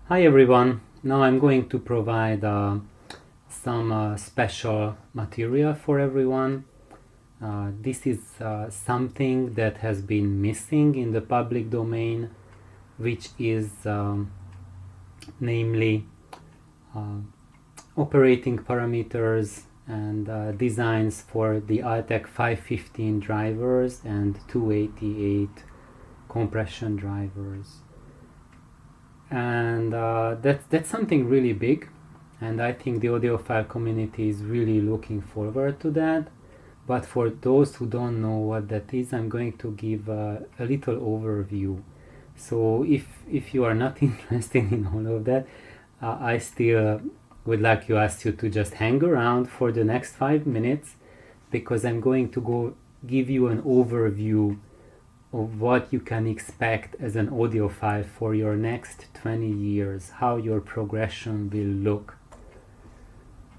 Hi everyone, now I'm going to provide some special material for everyone. This is something that has been missing in the public domain, which is namely uh, operating parameters and designs for the Altec 515 drivers and 288 compression drivers. And that's something really big, and I think the audiophile community is really looking forward to that. But for those who don't know what that is, I'm going to give a little overview. So if you are not interested in all of that, I still would like to ask you to just hang around for the next 5 minutes, because I'm going to go give you an overview of what you can expect as an audiophile for your next 20 years, how your progression will look.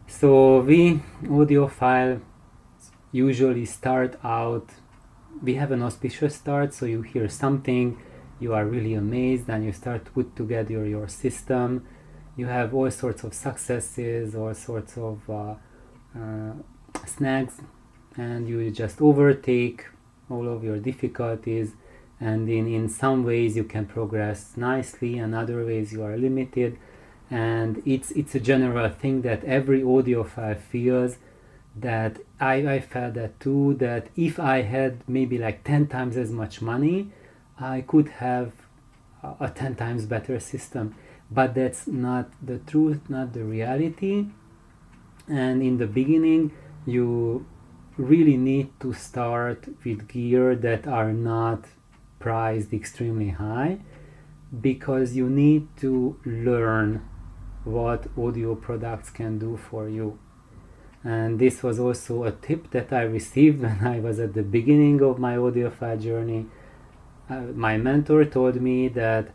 So we audiophile usually start out, we have an auspicious start, so you hear something, you are really amazed, and you start to put together your system. You have all sorts of successes, all sorts of snags, and you just overtake all of your difficulties, and in some ways you can progress nicely, and other ways you are limited. And it's a general thing that every audiophile feels, that I felt that too, that if I had maybe like 10 times as much money, I could have a 10 times better system. But that's not the truth, not the reality. And in the beginning, you really need to start with gear that are not priced extremely high, because you need to learn what audio products can do for you. And this was also a tip that I received when I was at the beginning of my audiophile journey. My mentor told me that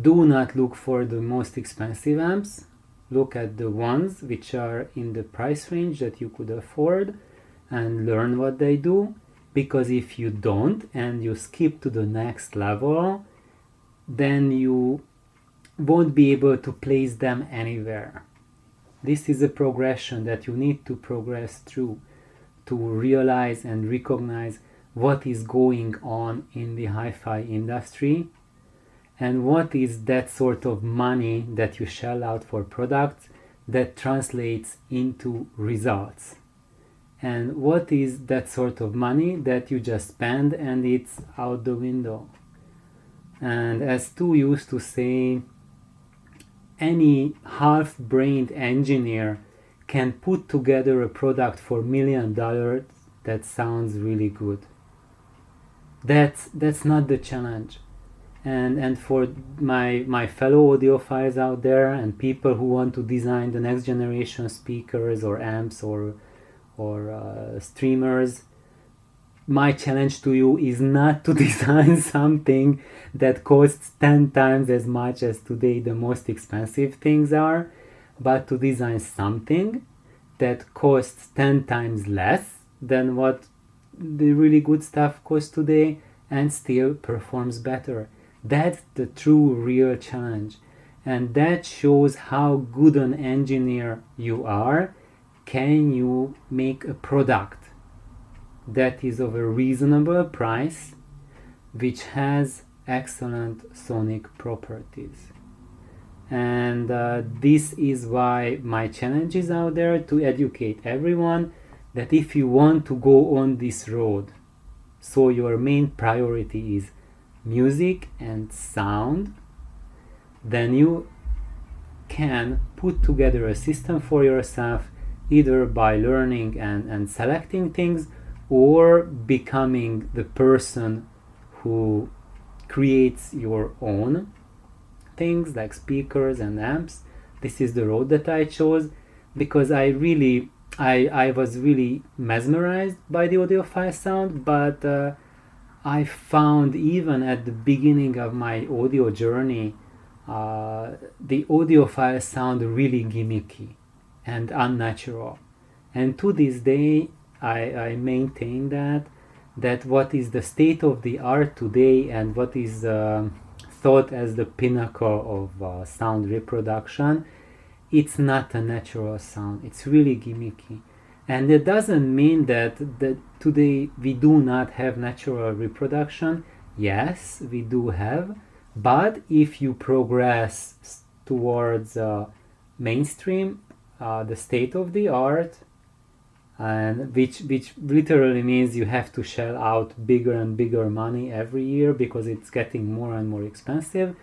do not look for the most expensive amps, look at the ones which are in the price range that you could afford, and learn what they do. Because if you don't and you skip to the next level, then you won't be able to place them anywhere. This is a progression that you need to progress through to realize and recognize what is going on in the hi-fi industry, and what is that sort of money that you shell out for products that translates into results, and what is that sort of money that you just spend and it's out the window. And as Stu used to say, any half-brained engineer can put together a product for $1 million that sounds really good. That's not the challenge. And for my fellow audiophiles out there, and people who want to design the next generation speakers or amps or streamers, my challenge to you is not to design something that costs 10 times as much as today the most expensive things are, but to design something that costs 10 times less than what the really good stuff costs today and still performs better. That's the true real challenge. And that shows how good an engineer you are. Can you make a product that is of a reasonable price, which has excellent sonic properties? And this is why my challenge is out there, to educate everyone that if you want to go on this road, so your main priority is music and sound, then you can put together a system for yourself, either by learning and selecting things, or becoming the person who creates your own things like speakers and amps. This is the road that I chose, because I was really mesmerized by the audiophile sound, but I found even at the beginning of my audio journey, the audiophile sound really gimmicky and unnatural. And to this day, I maintain that what is the state of the art today, and what is thought as the pinnacle of sound reproduction. It's not a natural sound. It's really gimmicky. And it doesn't mean that today we do not have natural reproduction. Yes, we do have. But if you progress towards mainstream, the state of the art, and which literally means you have to shell out bigger and bigger money every year because it's getting more and more expensive,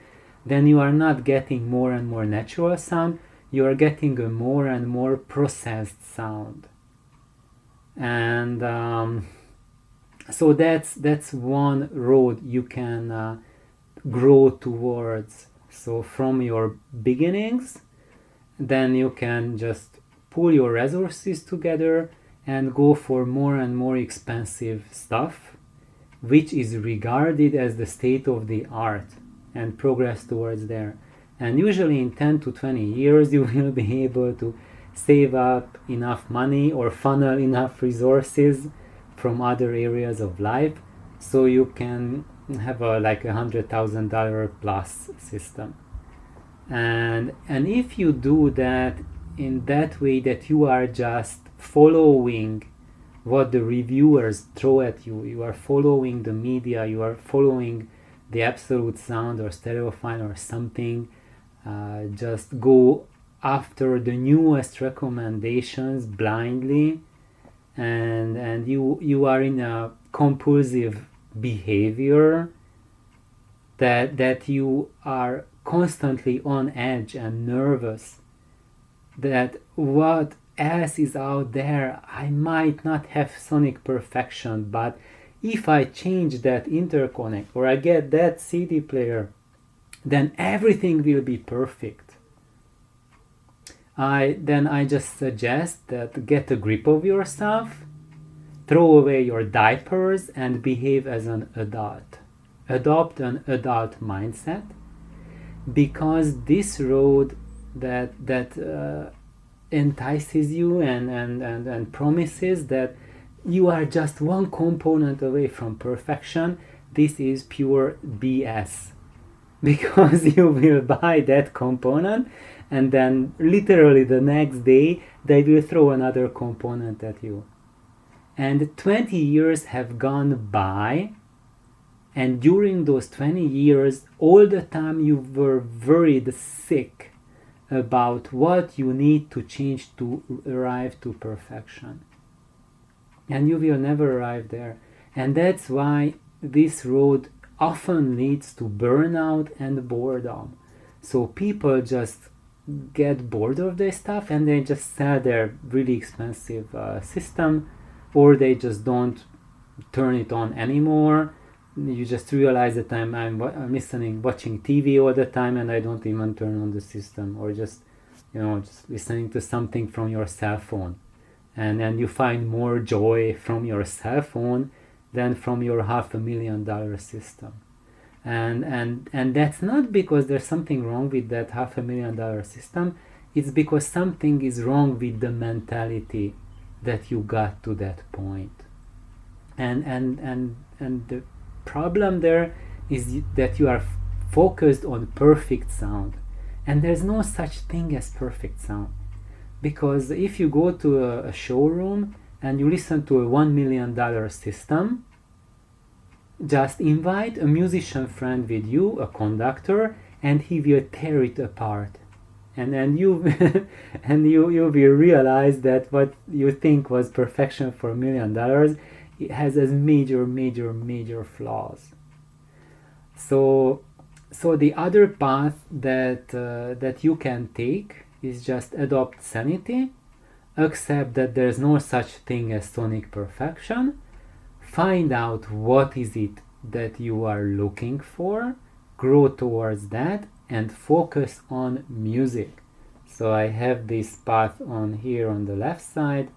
then you are not getting more and more natural sound, you are getting a more and more processed sound. And so that's one road you can grow towards. So from your beginnings, then you can just pull your resources together and go for more and more expensive stuff, which is regarded as the state of the art, and progress towards there. And usually in 10 to 20 years you will be able to save up enough money or funnel enough resources from other areas of life so you can have like $100,000 plus system. And if you do that in that way, that you are just following what the reviewers throw at you, you are following the media, you are following the absolute sound or stereophile or something, just go after the newest recommendations blindly, and you are in a compulsive behavior that you are constantly on edge and nervous that what else is out there. I might not have sonic perfection, but if I change that interconnect or I get that CD player, then everything will be perfect. I just suggest that get a grip of yourself, throw away your diapers and behave as an adult. Adopt an adult mindset, because this road that entices you and promises that you are just one component away from perfection, this is pure BS. Because you will buy that component and then literally the next day they will throw another component at you. And 20 years have gone by, and during those 20 years, all the time you were worried sick about what you need to change to arrive to perfection. And you will never arrive there. And that's why this road often leads to burnout and boredom. So people just get bored of their stuff and they just sell their really expensive system, or they just don't turn it on anymore. You just realize that I'm watching TV all the time and I don't even turn on the system, or just listening to something from your cell phone, and you find more joy from your cell phone than from your $500,000 system. And that's not because there's something wrong with that $500,000 system. It's because something is wrong with the mentality that you got to that point. And the problem there is that you are focused on perfect sound, and there's no such thing as perfect sound. Because if you go to a showroom and you listen to a $1 million system, just invite a musician friend with you, a conductor, and he will tear it apart. And then you will realize that what you think was perfection for $1 million, it has as major flaws. So the other path that you can take is just adopt sanity, accept that there's no such thing as sonic perfection, find out what is it that you are looking for, grow towards that, and focus on music. So I have this path on here on the left side.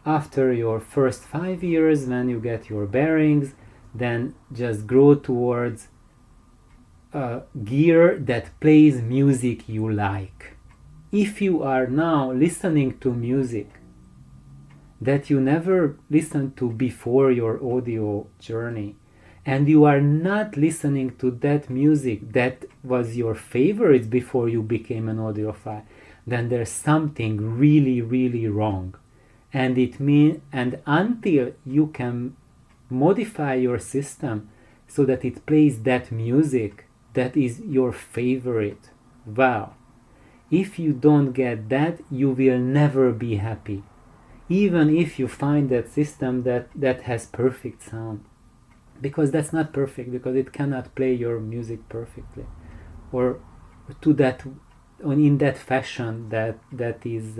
After your first 5 years, when you get your bearings, then just grow towards gear that plays music you like. If you are now listening to music that you never listened to before your audio journey, and you are not listening to that music that was your favorite before you became an audiophile, then there's something really, really wrong. And and until you can modify your system so that it plays that music that is your favorite, well, if you don't get that, you will never be happy, even if you find that system that has perfect sound, because that's not perfect, because it cannot play your music perfectly, or to that, in that fashion that is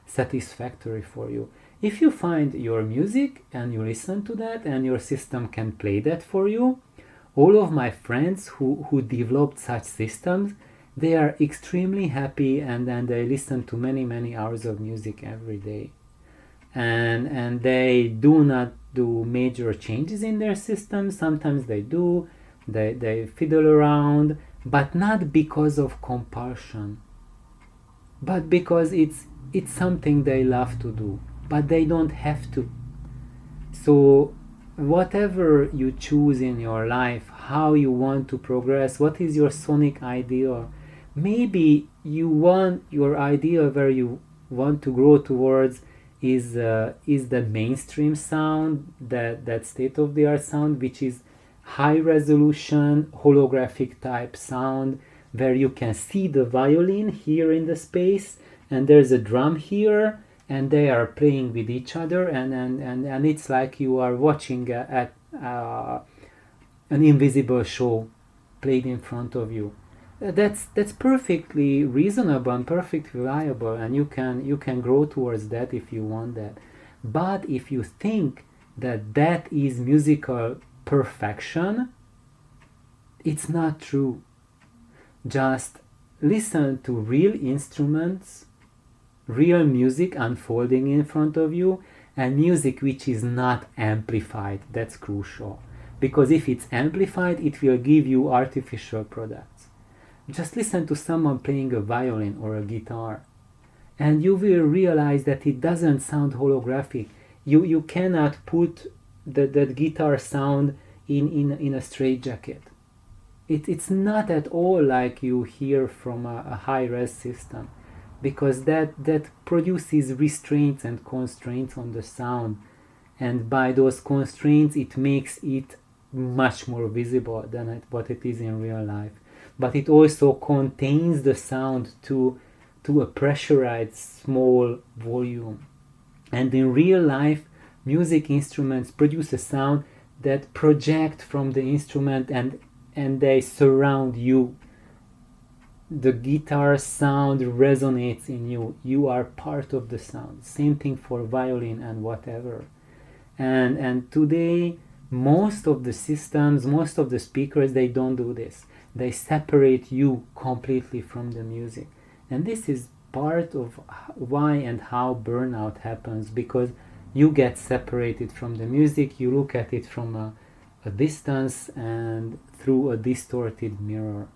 satisfactory for you. If you find your music and you listen to that and your system can play that for you, all of my friends who developed such systems, they are extremely happy, and then they listen to many hours of music every day, and they do not do major changes in their system. Sometimes they do, they fiddle around, but not because of compulsion, but because it's something they love to do, but they don't have to. So whatever you choose in your life, how you want to progress, what is your sonic ideal, maybe you want your idea where you want to grow towards is the mainstream sound, that state of the art sound, which is high resolution holographic type sound, where you can see the violin here in the space, and there's a drum here, and they are playing with each other, and it's like you are watching an invisible show played in front of you. That's perfectly reasonable and perfectly reliable, and you can grow towards that if you want that. But if you think that is musical perfection, it's not true. Just listen to real instruments, real music unfolding in front of you, and music which is not amplified. That's crucial, because if it's amplified, it will give you artificial products. Just listen to someone playing a violin or a guitar, and you will realize that it doesn't sound holographic. You cannot put that guitar sound in a straitjacket. It's not at all like you hear from a high-res system, because that produces restraints and constraints on the sound, and by those constraints it makes it much more visible than what it is in real life. But it also contains the sound to a pressurized small volume. And in real life, music instruments produce a sound that project from the instrument, and they surround you. The guitar sound resonates in you. You are part of the sound. Same thing for violin and whatever. And today, most of the systems, most of the speakers, they don't do this. They separate you completely from the music. And this is part of why and how burnout happens, because you get separated from the music, you look at it from a distance and through a distorted mirror.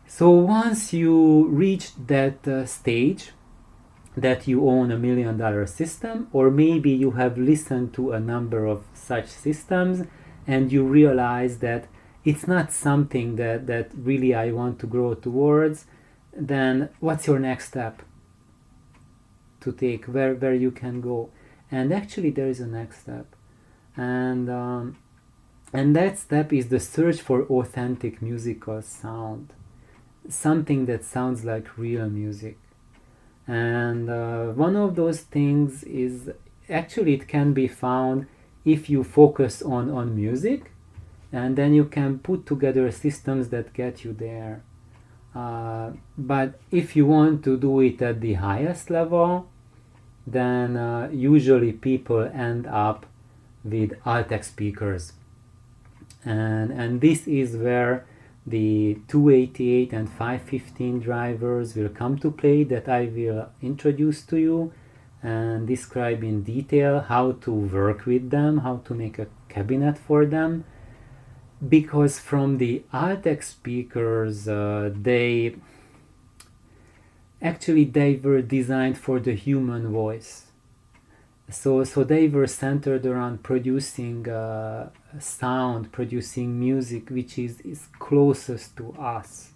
So once you reach that stage that you own $1 million system, or maybe you have listened to a number of such systems and you realize that it's not something that really I want to grow towards, then what's your next step to take, where you can go? And actually there is a next step, and that step is the search for authentic musical sound, something that sounds like real music. And one of those things is, actually it can be found if you focus on music, and then you can put together systems that get you there. But if you want to do it at the highest level, then usually people end up with Altec speakers. And this is where the 288 and 515 drivers will come to play, that I will introduce to you and describe in detail how to work with them, how to make a cabinet for them. Because from the Altec speakers, they were designed for the human voice. So they were centered around producing sound, producing music which is closest to us.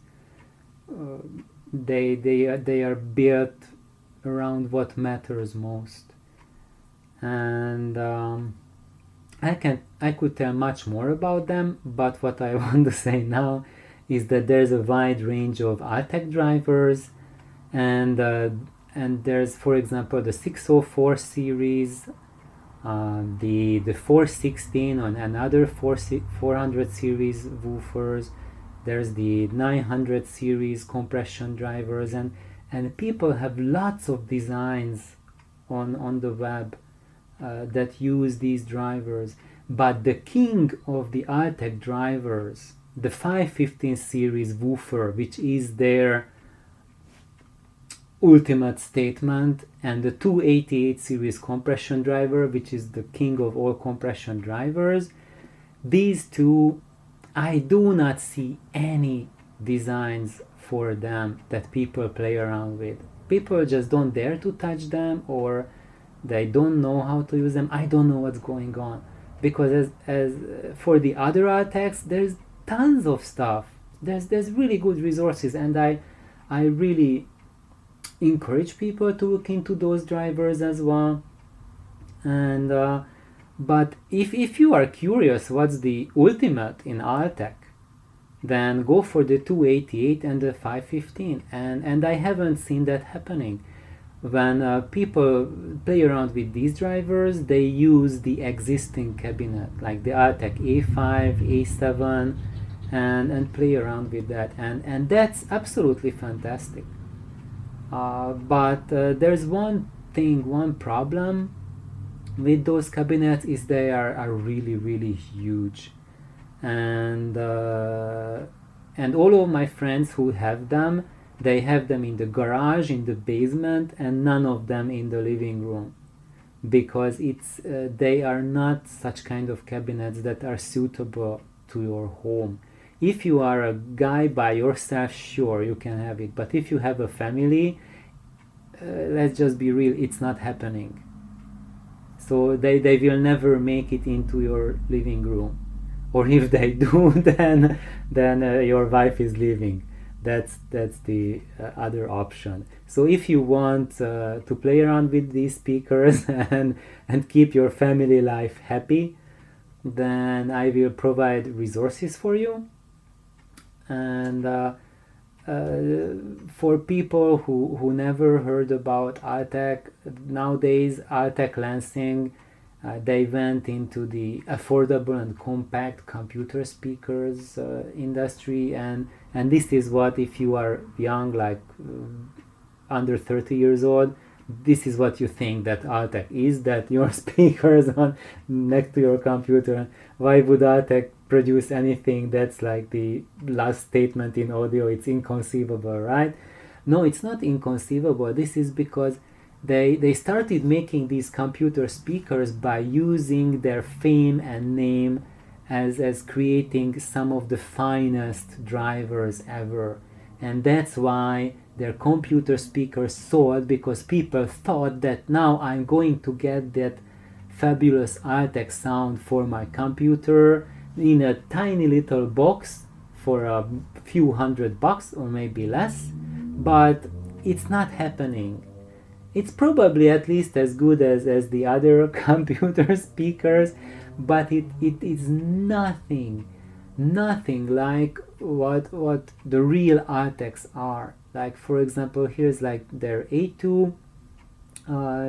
They are built around what matters most. And I could tell much more about them, but what I want to say now is that there's a wide range of Altec drivers, and there's, for example, the 604 series, the 416 on another 400 series woofers. There's the 900 series compression drivers, and people have lots of designs on the web that use these drivers. But the king of the Altec drivers, the 515 series woofer, which is their ultimate statement, and the 288 series compression driver, which is the king of all compression drivers, these two, I do not see any designs for them that people play around with. People just don't dare to touch them, or they don't know how to use them. I don't know what's going on, because as for the other Altecs, there's tons of stuff. There's really good resources, and I really encourage people to look into those drivers as well. And but if you are curious what's the ultimate in Altec, then go for the 288 and the 515, and I haven't seen that happening. When people play around with these drivers, they use the existing cabinet, like the Altec A5, A7, and play around with that, and that's absolutely fantastic. But there's one problem with those cabinets, is they are really, really huge. And all of my friends who have them, they have them in the garage, in the basement, and none of them in the living room, because they are not such kind of cabinets that are suitable to your home. If you are a guy by yourself, sure, you can have it, but if you have a family, let's just be real, it's not happening. So they will never make it into your living room, or if they do, then your wife is leaving. That's the other option. So if you want to play around with these speakers and keep your family life happy, then I will provide resources for you. And for people who never heard about Altec, nowadays Altec Lansing, they went into the affordable and compact computer speakers industry, and this is what, if you are young, like under 30 years old, this is what you think that Altec is, that your speakers on next to your computer. Why would Altec produce anything that's like the last statement in audio? It's inconceivable, right? No, it's not inconceivable. This is because they started making these computer speakers by using their fame and name as creating some of the finest drivers ever. And that's why their computer speakers sold, because people thought that now I'm going to get that fabulous Altec sound for my computer in a tiny little box for a few $100 or maybe less. But it's not happening. It's probably at least as good as the other computer speakers, but it is nothing like what the real Altecs are. Like, for example, here's like their A2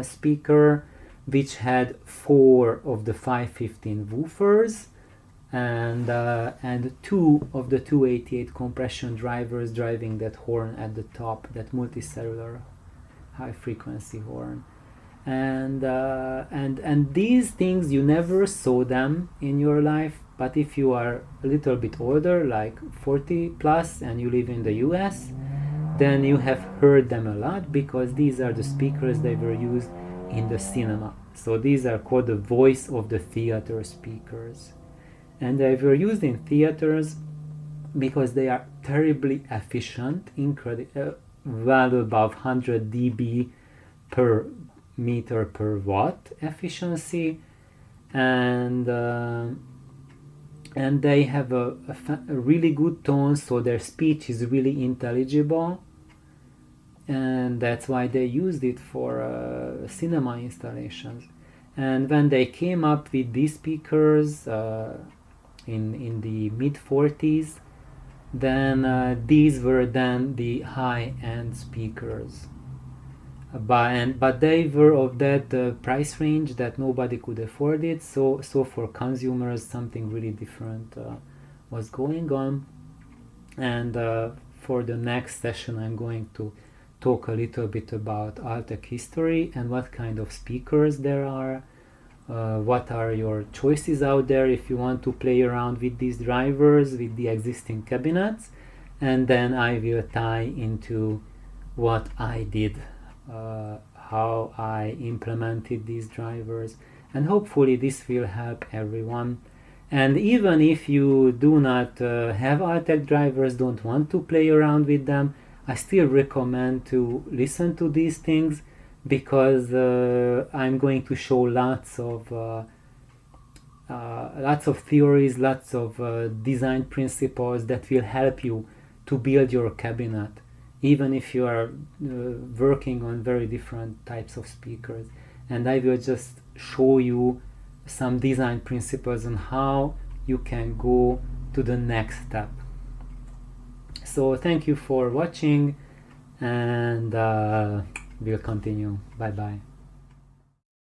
speaker, which had 4 of the 515 woofers, and 2 of the 288 compression drivers driving that horn at the top, that multicellular high frequency horn. And these things, you never saw them in your life, but if you are a little bit older, like 40 plus, and you live in the US, then you have heard them a lot, because these are the speakers that were used in the cinema. So these are called the voice of the theater speakers, and they were used in theaters because they are terribly efficient, well above 100 dB per meter per watt efficiency, and and they have a really good tone, so their speech is really intelligible, and that's why they used it for cinema installations. And when they came up with these speakers in the mid 40s, then these were then the high-end speakers. But they were of that price range that nobody could afford it. So for consumers, something really different was going on. And for the next session, I'm going to talk a little bit about Altec history and what kind of speakers there are. What are your choices out there if you want to play around with these drivers, with the existing cabinets, and then I will tie into what I did, how I implemented these drivers, and hopefully this will help everyone. And even if you do not have Altec drivers, don't want to play around with them, I still recommend to listen to these things, because I'm going to show lots of theories, lots of design principles that will help you to build your cabinet, even if you are working on very different types of speakers. And I will just show you some design principles on how you can go to the next step. So thank you for watching, and we'll continue. Bye bye.